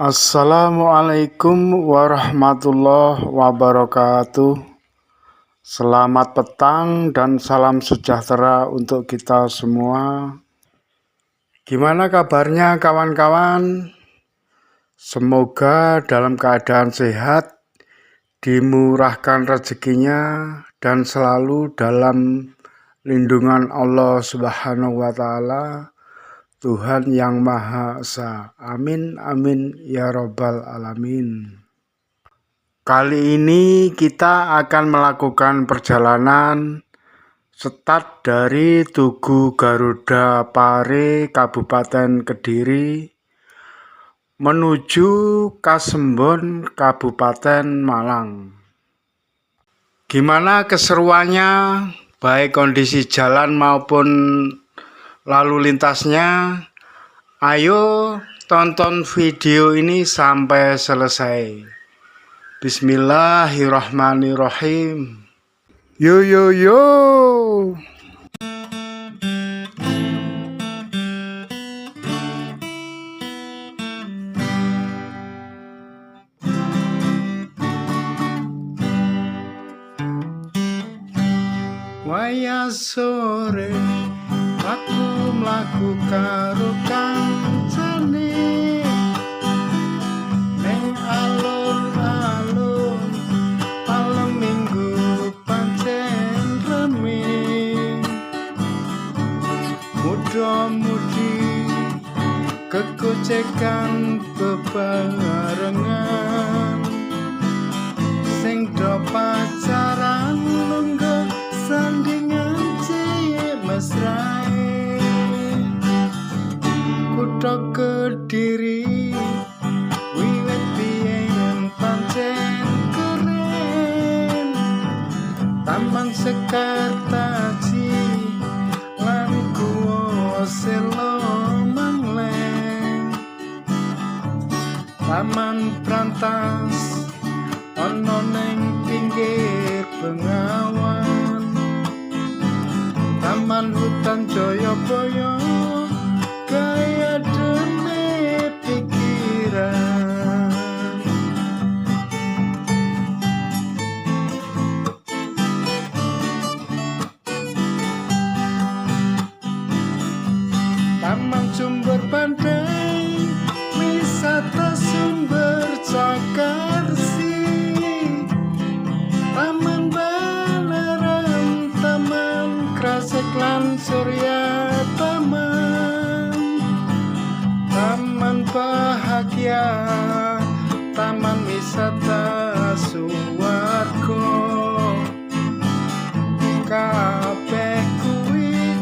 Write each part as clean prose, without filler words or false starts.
Assalamualaikum warahmatullahi wabarakatuh. Selamat petang dan salam sejahtera untuk kita semua. Gimana kabarnya kawan-kawan? Semoga dalam keadaan sehat, dimurahkan rezekinya, dan selalu dalam lindungan Allah Subhanahu wa Ta'ala, Tuhan yang Maha Esa. Amin, amin, ya Rabbal Alamin. Kali ini kita akan melakukan perjalanan start dari Tugu Garuda Pare, Kabupaten Kediri, menuju Kasembon, Kabupaten Malang. Gimana keseruannya, baik kondisi jalan maupun lalu lintasnya? Ayo tonton video ini sampai selesai. Bismillahirrahmanirrahim. Yo yo yo. Waya sore aku mlaku karo kancane ning alun-alun malam minggu pancen rame, muda-mudi kegocekan bebarengan, sing do pacaran lungguh sandingan cilik mesrae. Kutha Kediri wiwit biyen pancen keren, Taman Sekartaji lan Guwa Selo Mangleng, Taman Brantas ana ning pinggir Bengawan, Taman Hutan Jayabaya gaya demi pikiran. Taman Sumber Pandai, wisata sumber Cakarsi, Taman Balerang, Taman Krasek lan Surya Taman, Taman Bahagia, Taman Wisata Suwargo, kabeh kuwi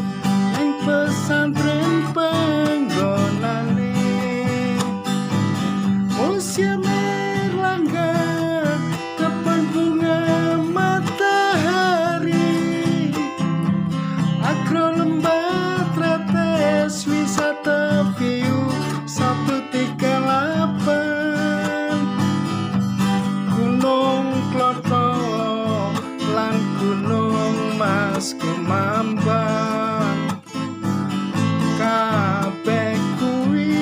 ning pesantren panggonane. Museum Erlangga, kebun bunga matahari, Agro Lembah Tretes, wisata view 138, Gunung Kloto lan Gunung Mas Kumambang, kabeh kuwi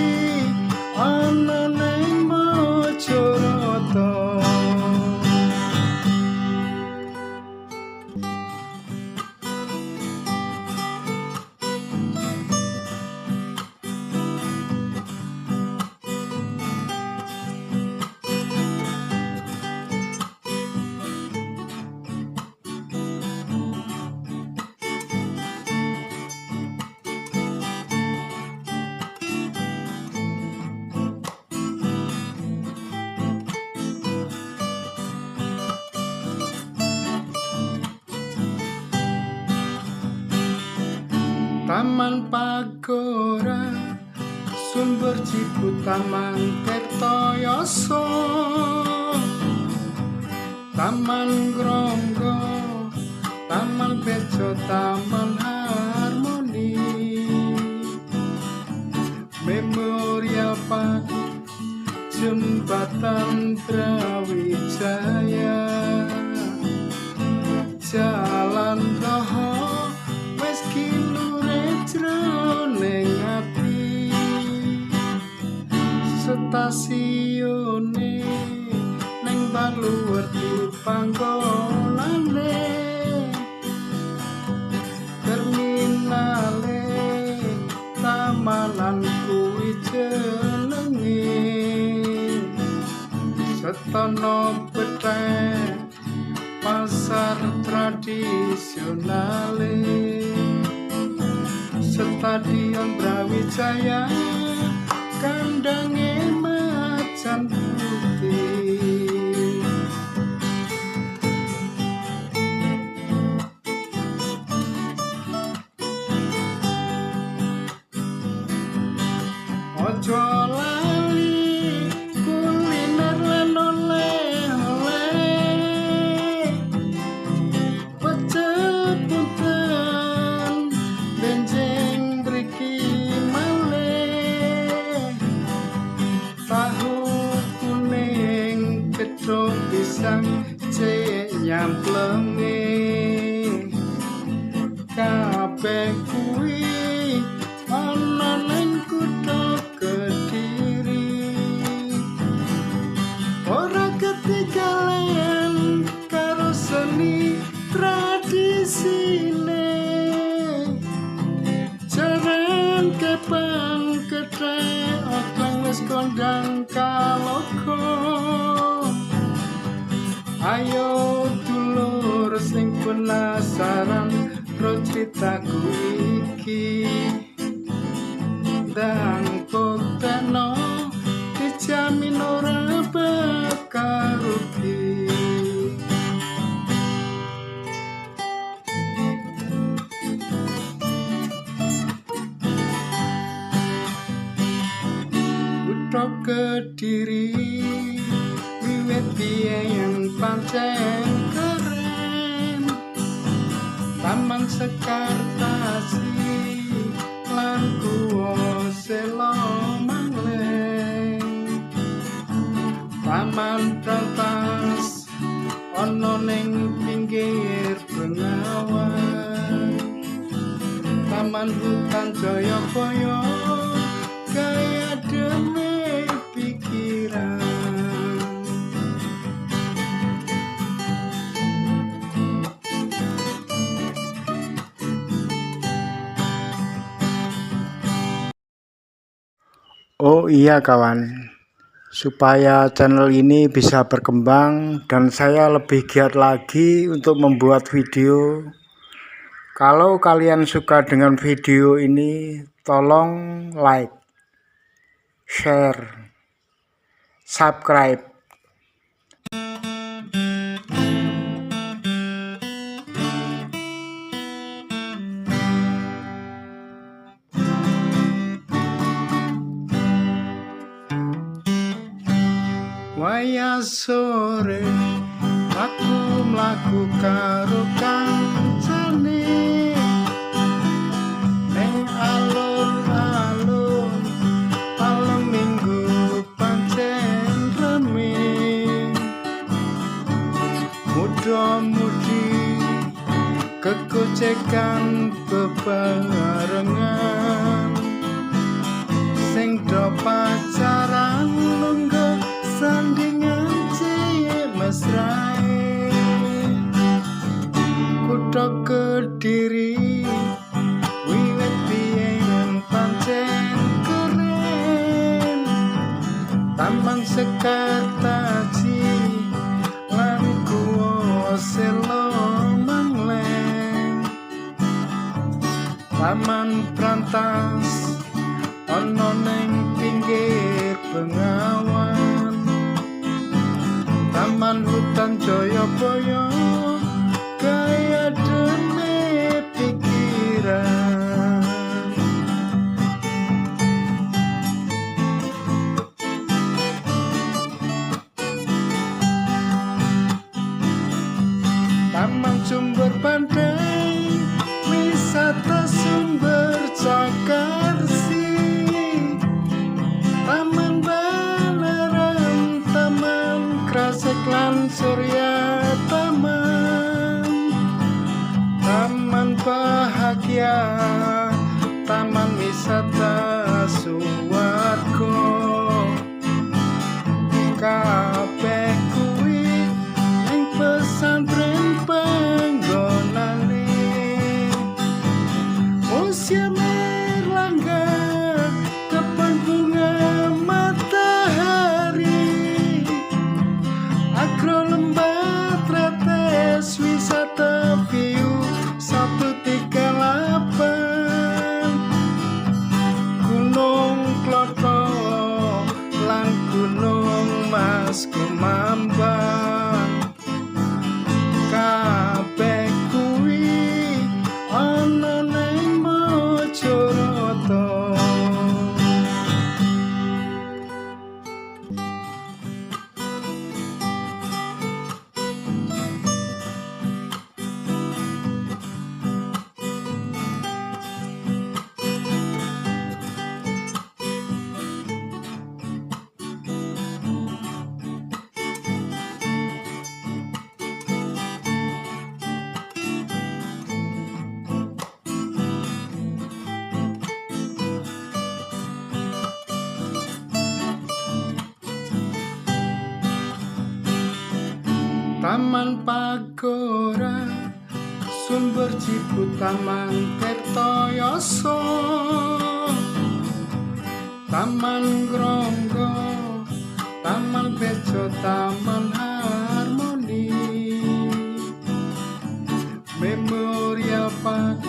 ana ning Mojokerto. Taman Pagora, Sumber Cipu, Taman Tirtoyoso, Taman Gronggo, Taman Bejo, Taman Harmoni, Memorial Park, Jembatan Brawijaya, Jalan Roho wis kilure jroning ati, stasiune neng Baluwerti panggonane terminale tamanan kuwi jenenge Setono Pethek pasar tradisionale Stadion Brawijaya kandange macan putih ojo lali kuliner lan oleh-oleh pecel punten benjing mriki malih tahu kuning gedhog pisang cek nyamplenge kabeh kuwi ana ning kutha Kediri ora ketinggalan karo seni tradisine jaran kepang kethek otang wis kondang kalogo ayo dulur sing penasaran ro critaku iki dan buktekno dijamin ora bakal rugi Kutha Kediri wiwit biyen pancen keren Taman Sekartasi lan Guwa Sela Mangleng Taman Brantas ana ning pinggir Bengawan Taman Hutan Jayabaya kaya demi pikiran Oh iya kawan, supaya channel ini bisa berkembang dan saya lebih giat lagi untuk membuat video. Kalau kalian suka dengan video ini, tolong like, share, subscribe. Wayah sore aku mlaku karo kancane neng alun-alun malam minggu pancen rame muda-mudi kegocekan bebarengan sing do pacaran lungguh sandingan cilik mesrae Kutha Kediri wiwit biyen pancen keren Taman Sekartasi lan Guwa Sela Mangleng Taman Brantas ana ning pinggir Bengawan Taman Hutan Jayabaya kaya demi pikiran Taman Sumber Pandai wisata sumber Cakarsi Taman Balerang Taman Krasek lan Surya Taman Taman Bahagia Taman Wisata Suwargo asku mambang kabeh kuwi ana ning Majarata. Taman Pagora, Sumber Ciput, Taman Tirtayasa, Taman Gronggo, Taman Bejo, Taman Harmoni, Memorial Park,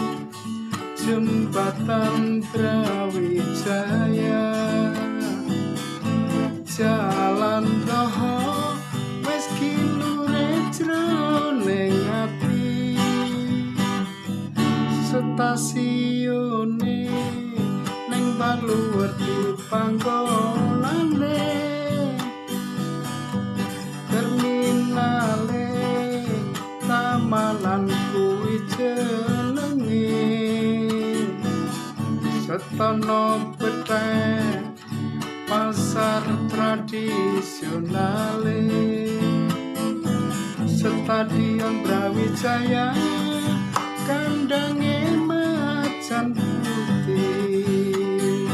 Jembatan Brawijaya, Jalan Toho wis kinure jroning ati, stasiune ning Baluwerti panggonane, terminale Tamanan kuwi jenenge, Setono Bethek pasar tradisionale, Stadion Brawijaya kandange macan putih.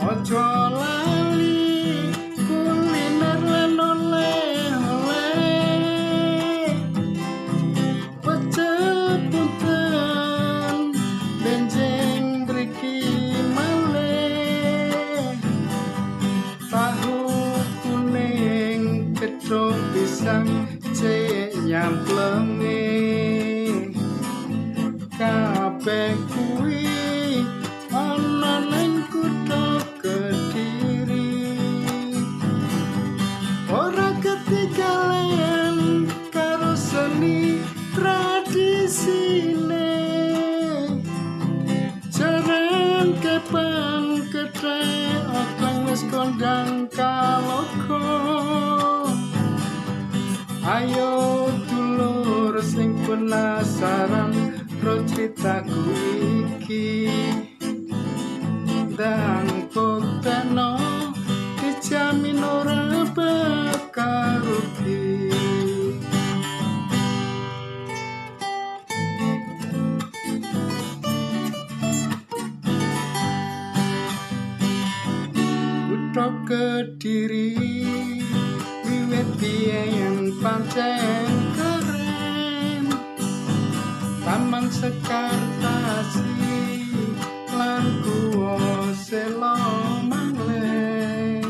Ojo lali kuliner lan oleh-oleh, pecel punten benjing mriki malih, tahu kuning gedhog pisang cek nyamplenge, kabeh kuwi ana ning kutha Kediri. Ora ketinggalan karo seni tradisine, jaran kepang kethek okang wis kondang kaloka. Ayo dulur sing penasaran ro critaku iki, dan konteno dijamin ora bakal rugi. Kutha Kediri wiwit biyen pancen keren, Taman Sekartasi lan Guwa Sela Mangleng,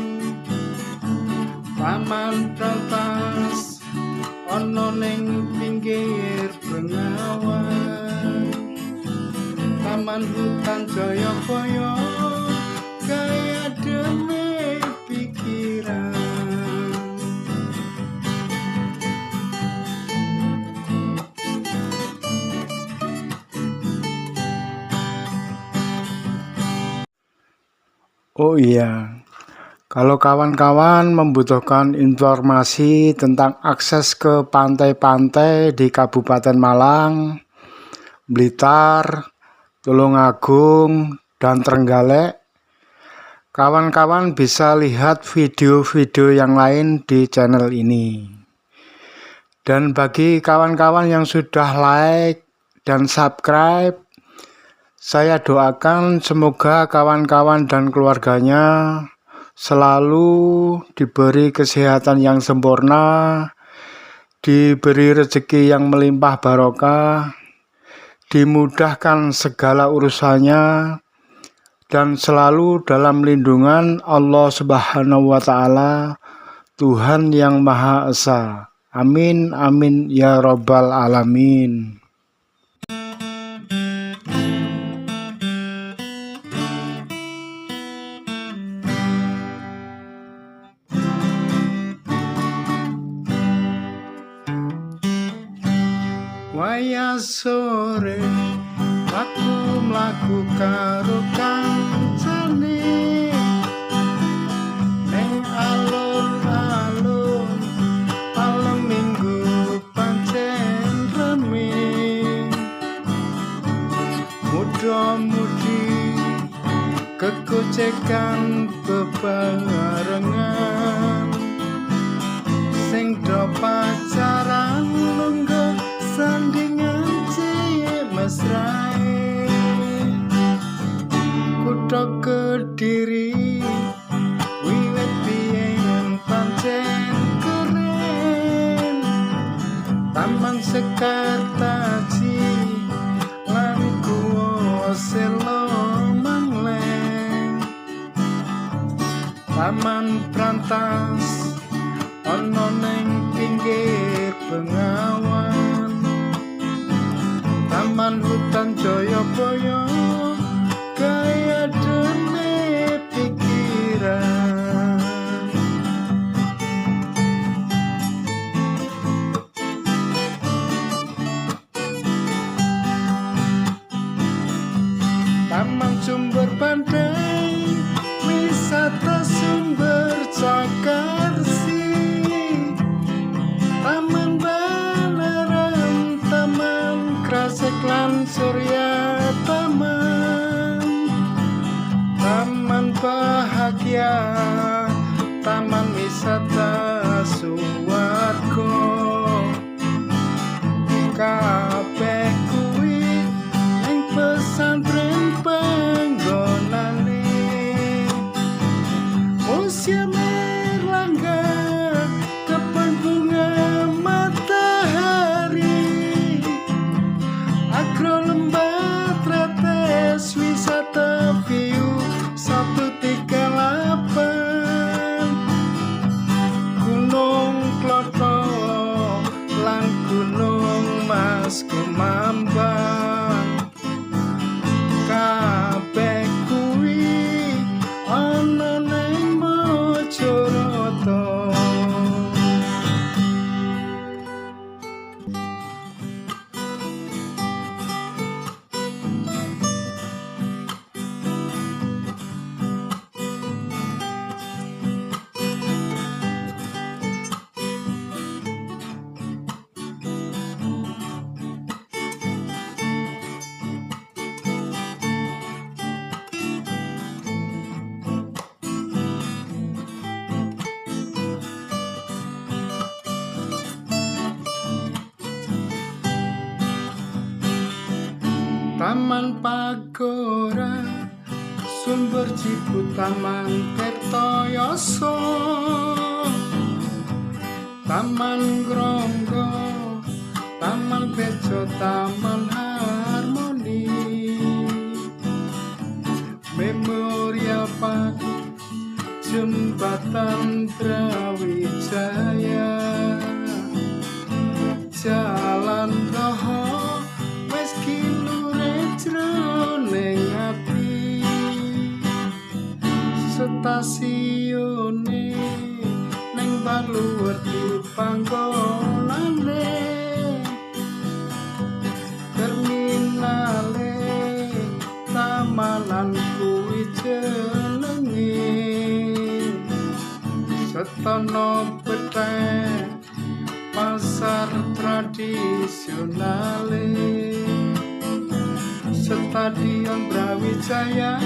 Taman Brantas ana ning pinggir Bengawan, Taman Hutan Jayabaya kaya dene pikiran. Oh iya, kalau kawan-kawan membutuhkan informasi tentang akses ke pantai-pantai di Kabupaten Malang, Blitar, Tulungagung, dan Trenggalek, kawan-kawan bisa lihat video-video yang lain di channel ini. Dan bagi kawan-kawan yang sudah like dan subscribe, saya doakan semoga kawan-kawan dan keluarganya selalu diberi kesehatan yang sempurna, diberi rezeki yang melimpah barokah, dimudahkan segala urusannya, dan selalu dalam lindungan Allah Subhanahu wa Ta'ala, Tuhan yang Maha Esa. Amin, amin, ya Rabbal Alamin. wayah sore aku mlaku karo kancane ning alun-alun malam minggu pancen rame muda-mudi kegocekan bebarengan sing do pacaran lungguh sandingan cilik mesrae kutha Kediri wiwit biyen pancen keren Taman Sekartaji lan Guwa Selo Mangleng Taman Brantas ana ning pinggir Bengawan Taman Hutan Jayabaya kaya dene pikiran Taman Sumber Pandai wisata sumber Cakarsi Taman Balerang Taman Krasek lan Surya Taman Bahagia Taman Wisata Suwargo kabeh kuwi ning pesantren panggonane Museum Erlangga kebun bunga matahari Agro Lembah Tretes wisata view 138 Gunung Kloto lan Gunung Mas Kumambang kabeh kuwi ana ning Mojokerto Taman Pagora Sumber Cipu Taman Kertoyoso Taman Gronggo Taman Bejo Taman Harmoni Memorial Park Jembatan Brawijaya Jalan Roho wis kilure jroning ati stasiune ning Baluwerti panggonane terminale tamanan kuwi jenenge Setono Petek pasar tradisionale Stadion Brawijaya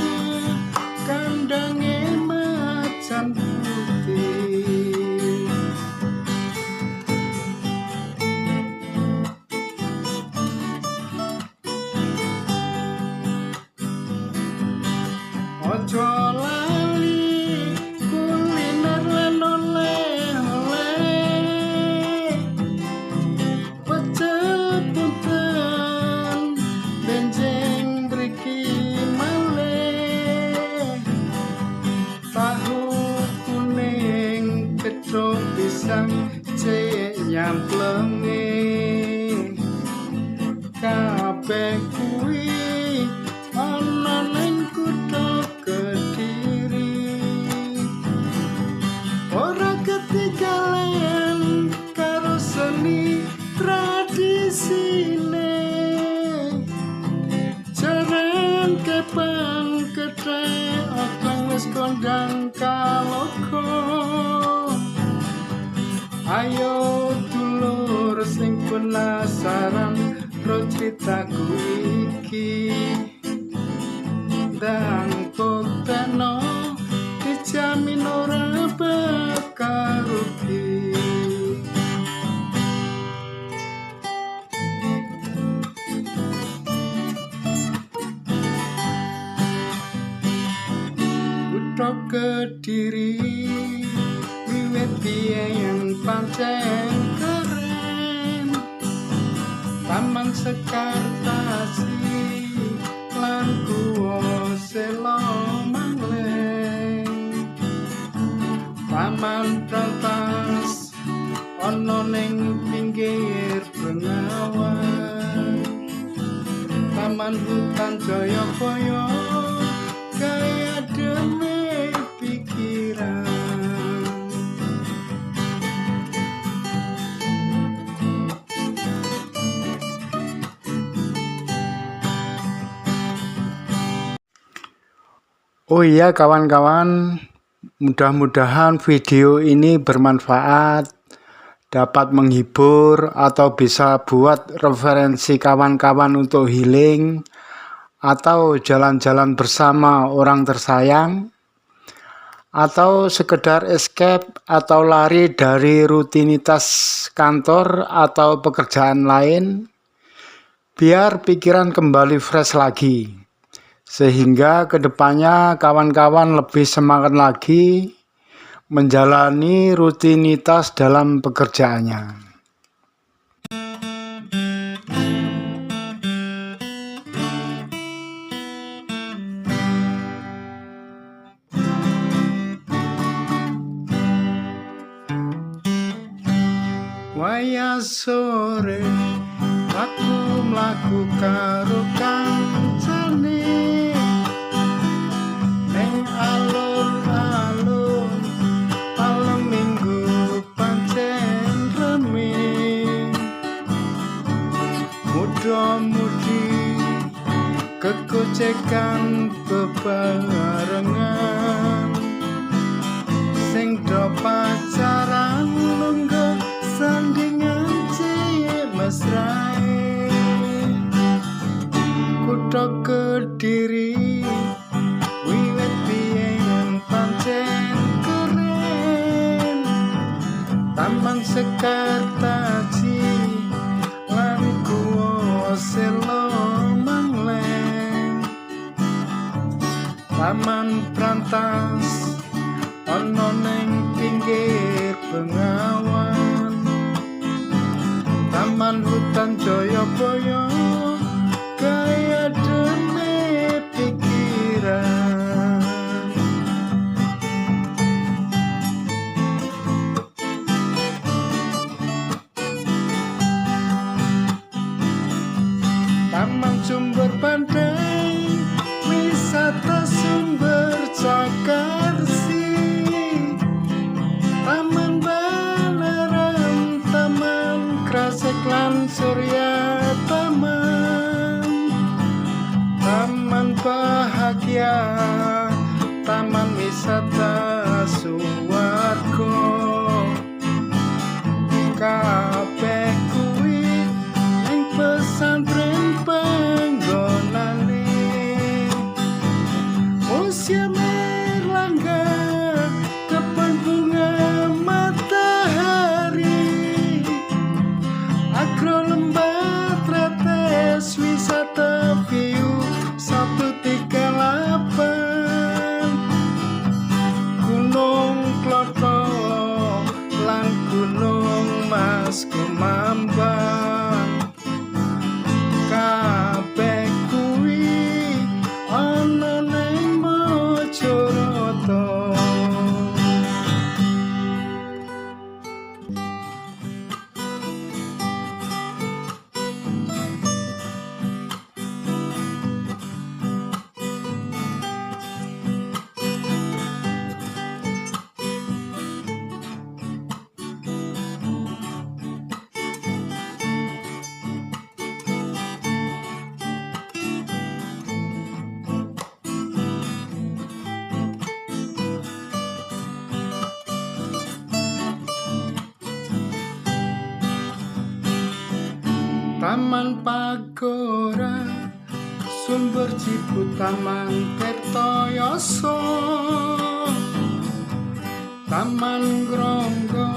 kandange macan putih ojo lali kuliner lan oleh-oleh pecel punten benjing mriki malih tahu kuning gedhog pisang cek nyamplenge kabeh kuwi ana ning kutha Kediri sine Jaren kepang ketre Okang wis kondang kalogo Ayo dulur sing penasaran ro critaku iki Dan bukteno dijamin ora bakal rugi Kutha Kediri wiwit biyen pancen keren Taman Sekartasi lan Guwa Sela Mangleng Taman Brantas ana ning pinggir Bengawan Taman Hutan Jayabaya kaya demi pikiran Oh iya kawan-kawan, mudah-mudahan video ini bermanfaat, dapat menghibur atau bisa buat referensi kawan-kawan untuk healing atau jalan-jalan bersama orang tersayang atau sekedar escape atau lari dari rutinitas kantor atau pekerjaan lain biar pikiran kembali fresh lagi. Sehingga kedepannya kawan-kawan lebih semangat lagi menjalani rutinitas dalam pekerjaannya. Waya sore aku mlaku karo kancane ning alun-alun malam minggu pancen rame muda-mudi kegocekan bebarengan sing do pacaran lungguh sandingan cilik mesrae Kutha Kediri wiwit biyen pancen keren Taman Sekartasi lan Guwa Sela Mangleng Taman Brantas ana ning pinggir Bengawan Taman Hutan Jayabaya kaya demi pikiran Taman Sumber Pandai wisata sumber Cakarsi Taman Balerang Taman Krasek lan Surya Taman Taman Pagora, Sumber Ciput, Taman Tirtoyoso, Taman Gronggo,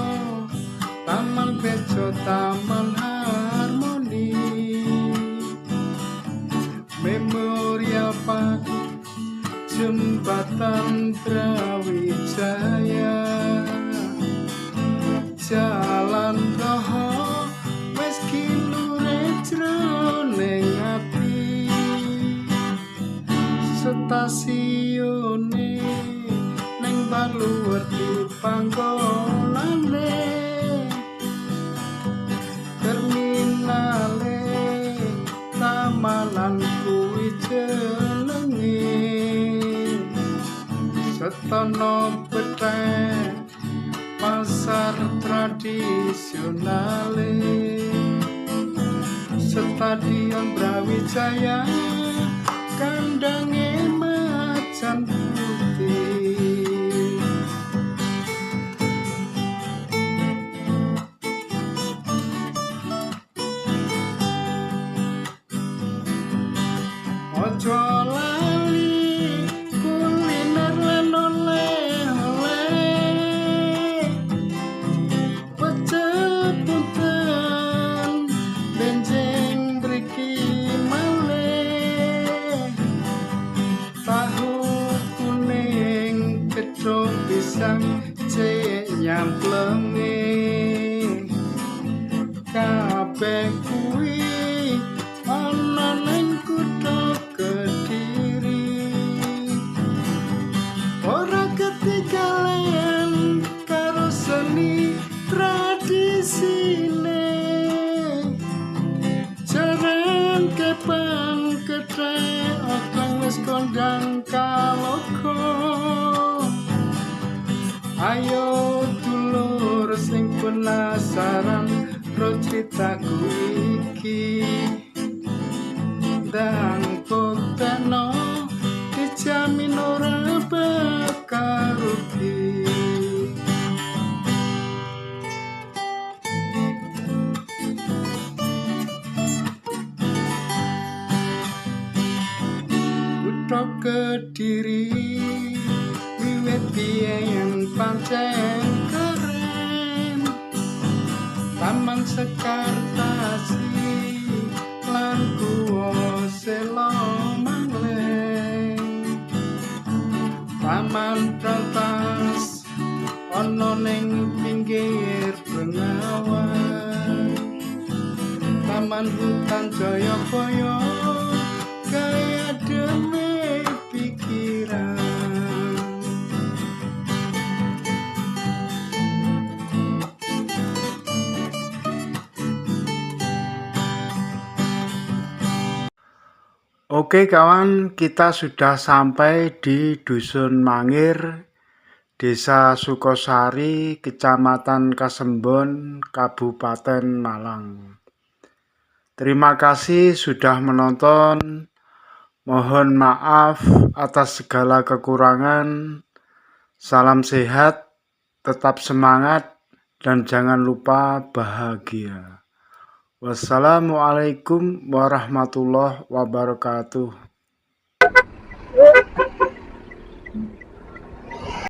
Taman Bejo, Taman Harmoni, Memorial Park, Jembatan Brawijaya, Jalan Roho, wes kilure jroning ati, stasiune ning Baluwerti panggonane, terminale Tamanan kuwi jenenge, Setono Bethek pasar tradisionale, Stadion Brawijaya kandange macan putih. Ojo lali kuliner lan oleh-oleh, pecel punten benjing mriki malih, tahu kuning gedhog pisang cek nyamplenge, kabeh kuwi ana ning kutha Kediri. Ora ketinggalan karo seni tradisine, jaran kepang kethek okang wis kondang kalogo. Ayo dulur sing penasaran ro critaku iki, dan buktekno dijamin ora bakal rugi. Kutha Kediri wiwit biyen pancen keren, Taman Sekartasi lan Guwa Sela Mangleng, Taman Brantas ana ning pinggir Bengawan, Taman Hutan Jayabaya kaya demi pikiran. Oke kawan, kita sudah sampai di Dusun Mangir, Desa Sukosari, Kecamatan Kasembon, Kabupaten Malang. Terima kasih sudah menonton. Mohon maaf atas segala kekurangan. Salam sehat, tetap semangat, dan jangan lupa bahagia. Wassalamualaikum warahmatullahi wabarakatuh.